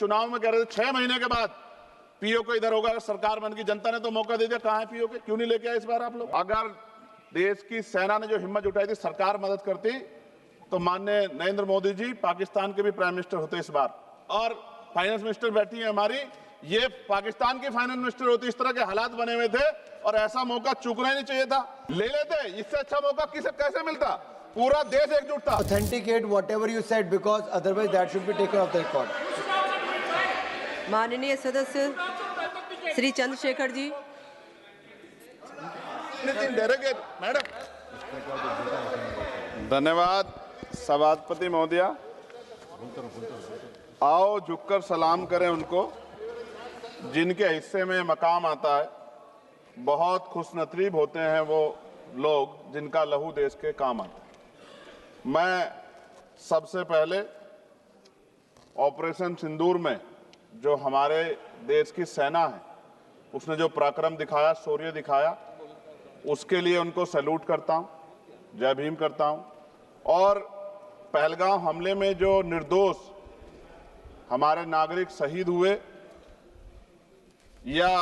चुनाव में कह रहे थे 6 महीने के बाद पीओ को इधर होगा, अगर सरकार बन गई। जनता ने तो मौका दे दिया, कहाँ है पीओ के? क्यों नहीं लेके आए इस बार आप लोग? अगर देश की सेना ने जो हिम्मत जुटाई थी, सरकार मदद करती, तो माननीय नरेंद्र मोदी जी पाकिस्तान के भी प्राइम मिनिस्टर होते इस बार। और फाइनेंस मिनिस्टर बैठी है हमारी, ये पाकिस्तान की फाइनेंस मिनिस्टर होती। इस तरह के हालात बने हुए थे और ऐसा मौका चूकना ही नहीं चाहिए था। ले लेते, इससे अच्छा मौका किसे कैसे मिलता? पूरा देश एकजुट था। Authenticate whatever you said because otherwise that should be taken off the record. माननीय सदस्य श्री चंद्रशेखर जी। मैडम, धन्यवाद सभापति महोदया। आओ झुककर सलाम करें उनको जिनके हिस्से में मकाम आता है। बहुत खुशनसीब होते हैं वो लोग जिनका लहू देश के काम आता है। मैं सबसे पहले ऑपरेशन सिंदूर में जो हमारे देश की सेना है, उसने जो पराक्रम दिखाया, शौर्य दिखाया, उसके लिए उनको सैल्यूट करता हूं, जय भीम करता हूं। और पहलगाम हमले में जो निर्दोष हमारे नागरिक शहीद हुए या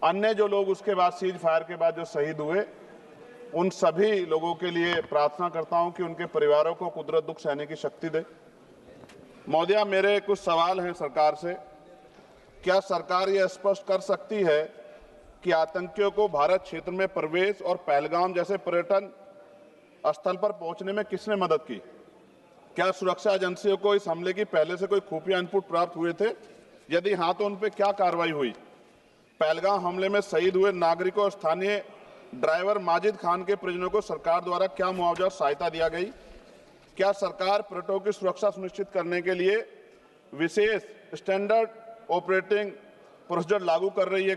अन्य जो लोग उसके बाद सीज फायर के बाद जो शहीद हुए, उन सभी लोगों के लिए प्रार्थना करता हूं कि उनके परिवारों को कुदरत दुख सहने की शक्ति दे। महोदया, मेरे कुछ सवाल हैं सरकार से। क्या सरकार यह स्पष्ट कर सकती है कि आतंकियों को भारत क्षेत्र में प्रवेश और पहलगाम जैसे पर्यटन स्थल पर पहुंचने में किसने मदद की? क्या सुरक्षा एजेंसियों को इस हमले की पहले से कोई खुफिया इनपुट प्राप्त हुए थे? यदि हाँ, तो उन पर क्या कार्रवाई हुई? पहलगाम हमले में शहीद हुए नागरिकों और स्थानीय ड्राइवर माजिद खान के परिजनों को सरकार द्वारा क्या मुआवजा और सहायता दिया गई? क्या सरकार पर्यटकों की सुरक्षा सुनिश्चित करने के लिए विशेष स्टैंडर्ड ऑपरेटिंग प्रोसीजर लागू कर रही है?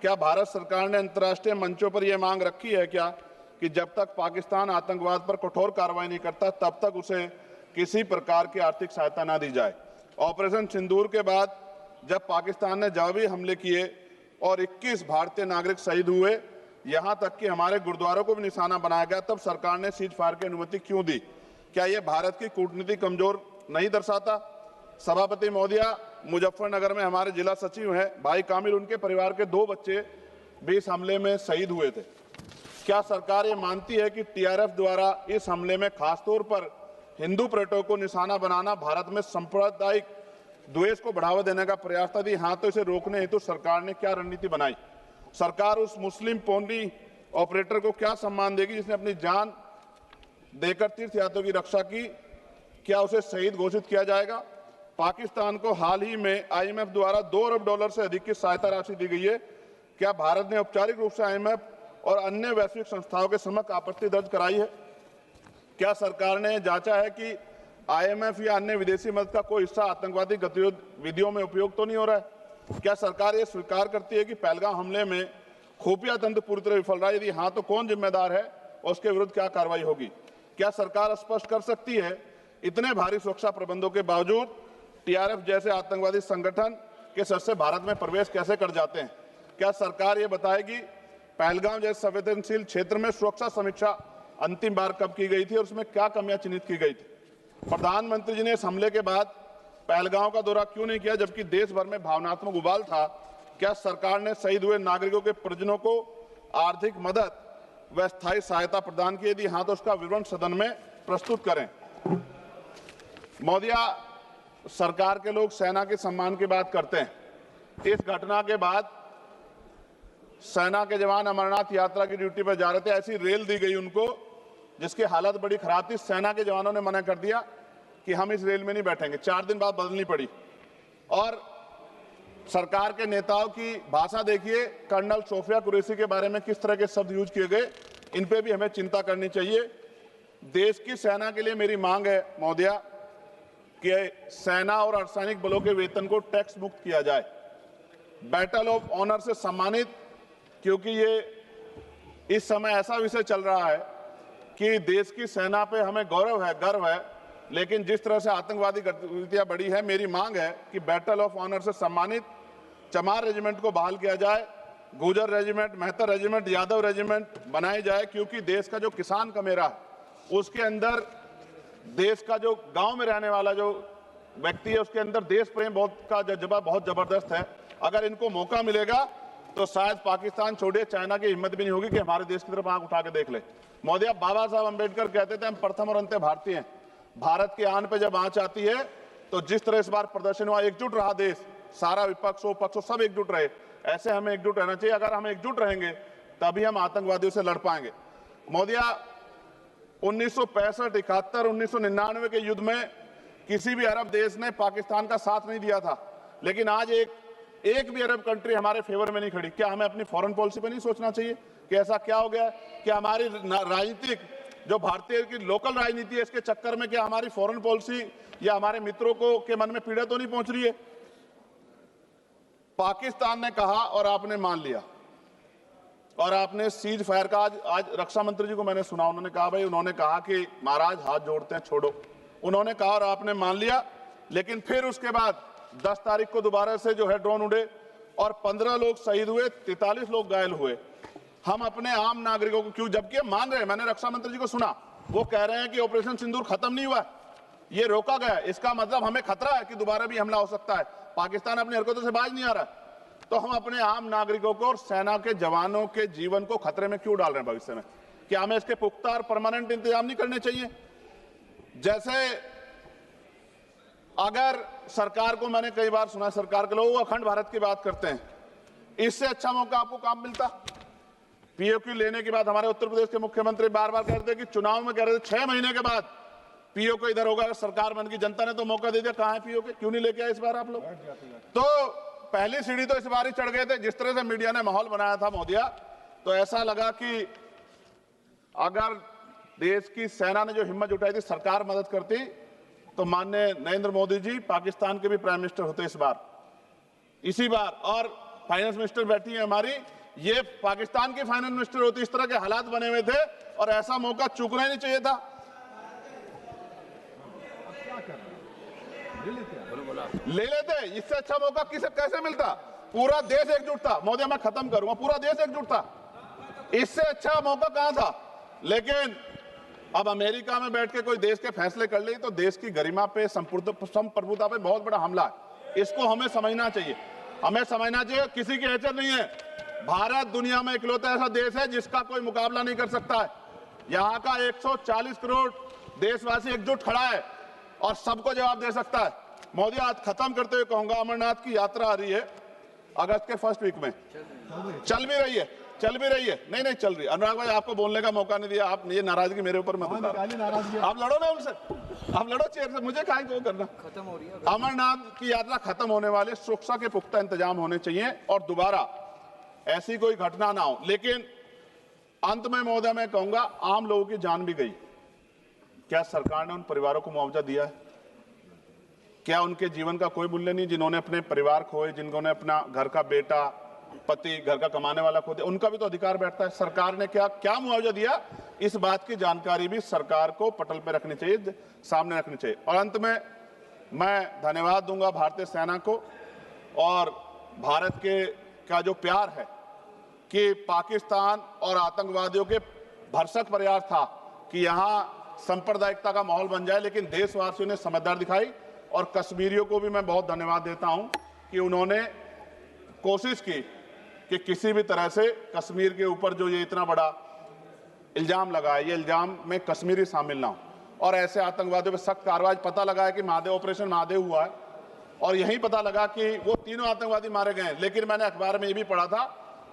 क्या भारत सरकार ने अंतर्राष्ट्रीय मंचों पर यह मांग रखी है कि जब तक पाकिस्तान आतंकवाद पर कठोर कार्रवाई नहीं करता, तब तक उसे किसी प्रकार की आर्थिक सहायता न दी जाए? ऑपरेशन सिंदूर के बाद जब पाकिस्तान ने जवाबी हमले किए और 21 भारतीय नागरिक शहीद हुए, यहां तक कि हमारे गुरुद्वारों को भी निशाना बनाया गया, तब सरकार ने सीज फायर की अनुमति क्यों दी? क्या यह भारत की कूटनीति कमजोर नहीं दर्शाता? सभापति महोदया, मुजफ्फरनगर में हमारे जिला सचिव हैं भाई कामिल, उनके परिवार के 2 बच्चे भी इस हमले में शहीद हुए थे। क्या सरकार ये मानती है कि टीआरएफ द्वारा इस हमले में खासतौर पर हिंदू पर्यटकों को निशाना बनाना भारत में सांप्रदायिक द्वेष को बढ़ावा देने का प्रयास था? यदि हाँ, तो इसे रोकने हेतु सरकार ने क्या रणनीति बनाई? सरकार उस मुस्लिम पोनी ऑपरेटर को क्या सम्मान देगी जिसने अपनी जान देकर तीर्थयात्रियों की रक्षा की? क्या उसे शहीद घोषित किया जाएगा? पाकिस्तान को हाल ही में आईएमएफ द्वारा $2 अरब से अधिक की सहायता राशि दी गई है। क्या भारत ने औपचारिक रूप से आईएमएफ और अन्य वैश्विक संस्थाओं के समक्ष आपत्ति दर्ज कराई है? क्या सरकार ने जांचा है कि आईएमएफ या अन्य विदेशी मदद का कोई हिस्सा आतंकवादी गतिविधियों में उपयोग तो नहीं हो रहा है? क्या सरकार ये स्वीकार करती है कि पहलगाम हमले में खुफिया तंत्र पूरी तरह विफल रहा है? यदि हाँ, तो कौन जिम्मेदार है और उसके विरुद्ध क्या कार्रवाई होगी? क्या सरकार स्पष्ट कर सकती है इतने भारी सुरक्षा प्रबंधों के बावजूद टीआरएफ जैसे आतंकवादी संगठन के सदस्य भारत में प्रवेश कैसे कर जाते हैं? क्या सरकार ये बताएगी पहलगाम जैसे संवेदनशील क्षेत्र में सुरक्षा समीक्षा अंतिम बार कब की गई थी और उसमें क्या कमियां चिन्हित की गई थी? प्रधानमंत्री जी ने इस हमले के बाद पहलगाम का दौरा क्यों नहीं किया, जबकि देश भर में भावनात्मक उबाल था? क्या सरकार ने शहीद हुए नागरिकों के परिजनों को आर्थिक मदद व स्थायी सहायता प्रदान की? यदि हाँ, तो उसका विवरण सदन में प्रस्तुत करें। महोदया, सरकार के लोग सेना के सम्मान की बात करते हैं। इस घटना के बाद सेना के जवान अमरनाथ यात्रा की ड्यूटी पर जा रहे थे, ऐसी रेल दी गई उनको जिसकी हालत बड़ी खराब थी। सेना के जवानों ने मना कर दिया कि हम इस रेल में नहीं बैठेंगे। 4 दिन बाद बदलनी पड़ी। और सरकार के नेताओं की भाषा देखिए, कर्नल सोफिया कुरैशी के बारे में किस तरह के शब्द यूज किए गए, इन पे भी हमें चिंता करनी चाहिए। देश की सेना के लिए मेरी मांग है महोदया कि सेना और अर्धसैनिक बलों के वेतन को टैक्स मुक्त किया जाए, बैटल ऑफ ऑनर से सम्मानित, क्योंकि ये इस समय ऐसा विषय चल रहा है कि देश की सेना पे हमें गौरव है, गर्व है, लेकिन जिस तरह से आतंकवादी गतिविधियां बढ़ी है, मेरी मांग है कि बैटल ऑफ ऑनर से सम्मानित चमार रेजिमेंट को बहाल किया जाए, Gurjar regiment, Mehtar regiment, Yadav regiment बनाए जाए, क्योंकि देश का जो किसान का मेरा उसके अंदर देश का जो गांव में रहने वाला जो व्यक्ति है, उसके अंदर देश प्रेम का जज्बा बहुत जबरदस्त है। अगर इनको मौका मिलेगा तो शायद पाकिस्तान छोड़िए, चाइना की हिम्मत भी नहीं होगी कि हमारे देश की तरफ आंख उठा के देख ले। मोदी, बाबा साहब अम्बेडकर कहते थे हम प्रथम और अंत्य भारतीय हैं। भारत की आन पे जब आंच आती है तो जिस तरह इस बार प्रदर्शन हुआ, एकजुट रहा देश, सारा विपक्ष हो पक्ष हो सब एकजुट रहे, ऐसे हमें एकजुट रहना चाहिए। अगर हम एकजुट रहेंगे तभी हम आतंकवादियों से लड़ पाएंगे। मोदिया, 1965, 71, 1999 के युद्ध में किसी भी अरब देश ने पाकिस्तान का साथ नहीं दिया था, लेकिन आज एक भी अरब कंट्री हमारे फेवर में नहीं खड़ी। क्या हमें अपनी फॉरेन पॉलिसी पे नहीं सोचना चाहिए कि ऐसा क्या हो गया कि हमारी राजनीतिक जो भारतीय की लोकल राजनीति है, इसके चक्कर में क्या हमारी फॉरेन पॉलिसी या हमारे मित्रों को के मन में पीड़ा तो नहीं पहुंच रही है? पाकिस्तान ने कहा और आपने मान लिया, और आपने सीज फायर का आज रक्षा मंत्री जी को मैंने सुना, उन्होंने कहा भाई, उन्होंने कहा कि महाराज हाथ जोड़ते हैं छोड़ो, उन्होंने कहा और आपने मान लिया। लेकिन फिर उसके बाद 10 तारीख को दोबारा से जो है ड्रोन उड़े और 15 लोग शहीद हुए, 43 लोग घायल हुए। हम अपने आम नागरिकों को क्यों, जबकि हम मान रहे हैं, मैंने रक्षा मंत्री जी को सुना, वो कह रहे हैं कि ऑपरेशन सिंदूर खत्म नहीं हुआ, ये रोका गया, इसका मतलब हमें खतरा है कि दोबारा भी हमला हो सकता है, पाकिस्तान अपनी हरकतों से बाज नहीं आ रहा। तो हम अपने आम नागरिकों को और सेना के जवानों के जीवन को खतरे में क्यों डाल रहे हैं भविष्य में? क्या हमें इसके पुख्ता और परमानेंट इंतजाम नहीं करने चाहिए? जैसे अगर सरकार को, मैंने कई बार सुना सरकार के लोग अखंड भारत की बात करते हैं, इससे अच्छा मौका आपको काम मिलता? पीओक्यू लेने के बाद हमारे उत्तर प्रदेश के मुख्यमंत्री बार बार कह रहे थे कि चुनाव में कह रहे थे 6 महीने के बाद पीओक्यू इधर होगा, अगर सरकार बन की, जनता ने तो मौका दे दिया, कहां है पीओक्यू? क्यों नहीं लेके आए इस बार आप लोग? तो पहली सीढ़ी तो इस बार ही चढ़ गए थे। जिस तरह से मीडिया ने माहौल बनाया था मोदिया, तो ऐसा लगा कि अगर देश की सेना ने जो हिम्मत जुटाई थी, सरकार मदद करती, तो माननीय नरेंद्र मोदी जी पाकिस्तान के भी प्राइम मिनिस्टर होते इसी बार, और फाइनेंस मिनिस्टर बैठी है हमारी, ये पाकिस्तान की फाइनेंस मिनिस्टर होती। इस तरह के हालात बने हुए थे और ऐसा मौका चूकना ही नहीं चाहिए था। ले लेते, इससे अच्छा मौका कैसे मिलता? पूरा देश एकजुट था। मोदी, मैं खत्म करूंगा, पूरा देश एकजुट था, इससे अच्छा मौका कहां था? लेकिन अब अमेरिका में बैठ के कोई देश के फैसले कर ले तो देश की गरिमा पे, संप्रभुता पे बहुत बड़ा हमला है। इसको हमें समझना चाहिए, हमें समझना चाहिए किसी की हैसियत नहीं है। भारत दुनिया में इकलौता ऐसा देश है जिसका कोई मुकाबला नहीं कर सकता है। यहाँ का 140 करोड़ देशवासी एकजुट खड़ा है और सबको जवाब दे सकता है। मोदी, आज खत्म करते हुए कहूंगा, अमरनाथ की यात्रा आ रही है अगस्त के फर्स्ट वीक में, चल भी रही है, नहीं चल रही। अनुराग भाई, आपको बोलने का मौका नहीं दिया, आप ये नाराजगी मेरे ऊपर मत उतारो। आप लड़ो ना उनसे, आप लड़ो चेयर से, मुझे काहे को करना। खत्म हो रही है अमरनाथ की यात्रा, खत्म होने वाले, सुरक्षा के पुख्ता इंतजाम होने चाहिए और दोबारा ऐसी कोई घटना ना हो। लेकिन अंत में महोदय मैं कहूंगा, आम लोगों की जान भी गई, क्या सरकार ने उन परिवारों को मुआवजा दिया है? क्या उनके जीवन का कोई मूल्य नहीं? जिन्होंने अपने परिवार खोए, जिन्होंने अपना घर का बेटा, पति, घर का कमाने वाला खो दिया, उनका भी तो अधिकार बैठता है। सरकार ने क्या मुआवजा दिया, इस बात की जानकारी भी सरकार को पटल पर रखनी चाहिए, सामने रखनी चाहिए। और अंत में मैं धन्यवाद दूंगा भारतीय सेना को और भारत के का जो प्यार है कि पाकिस्तान और आतंकवादियों के भरसक प्रयास था कि यहाँ सांप्रदायिकता का माहौल बन जाए, लेकिन देशवासियों ने समझदारी दिखाई। और कश्मीरियों को भी मैं बहुत धन्यवाद देता हूं कि उन्होंने कोशिश की कि किसी भी तरह से कश्मीर के ऊपर जो ये इतना बड़ा इल्जाम लगा है, ये इल्जाम में कश्मीरी शामिल ना हो और ऐसे आतंकवादियों पर सख्त कार्रवाई। पता लगा है कि महादेव, ऑपरेशन महादेव हुआ है और यही पता लगा कि वो तीनों आतंकवादी मारे गए हैं। लेकिन मैंने अखबार में ये भी पढ़ा था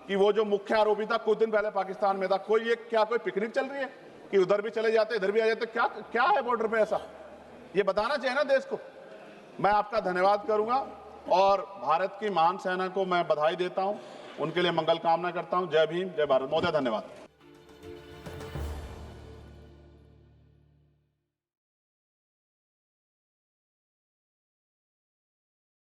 कि वो जो मुख्य आरोपी था कुछ दिन पहले पाकिस्तान में था। कोई पिकनिक चल रही है कि उधर भी चले जाते, इधर भी आ जाते? क्या है बॉर्डर पे ऐसा? ये बताना चाहिए ना देश को। मैं आपका धन्यवाद करूंगा और भारत की महान सेना को मैं बधाई देता हूं, उनके लिए मंगल कामना करता हूं। जय भीम, जय भारत। महोदय धन्यवाद।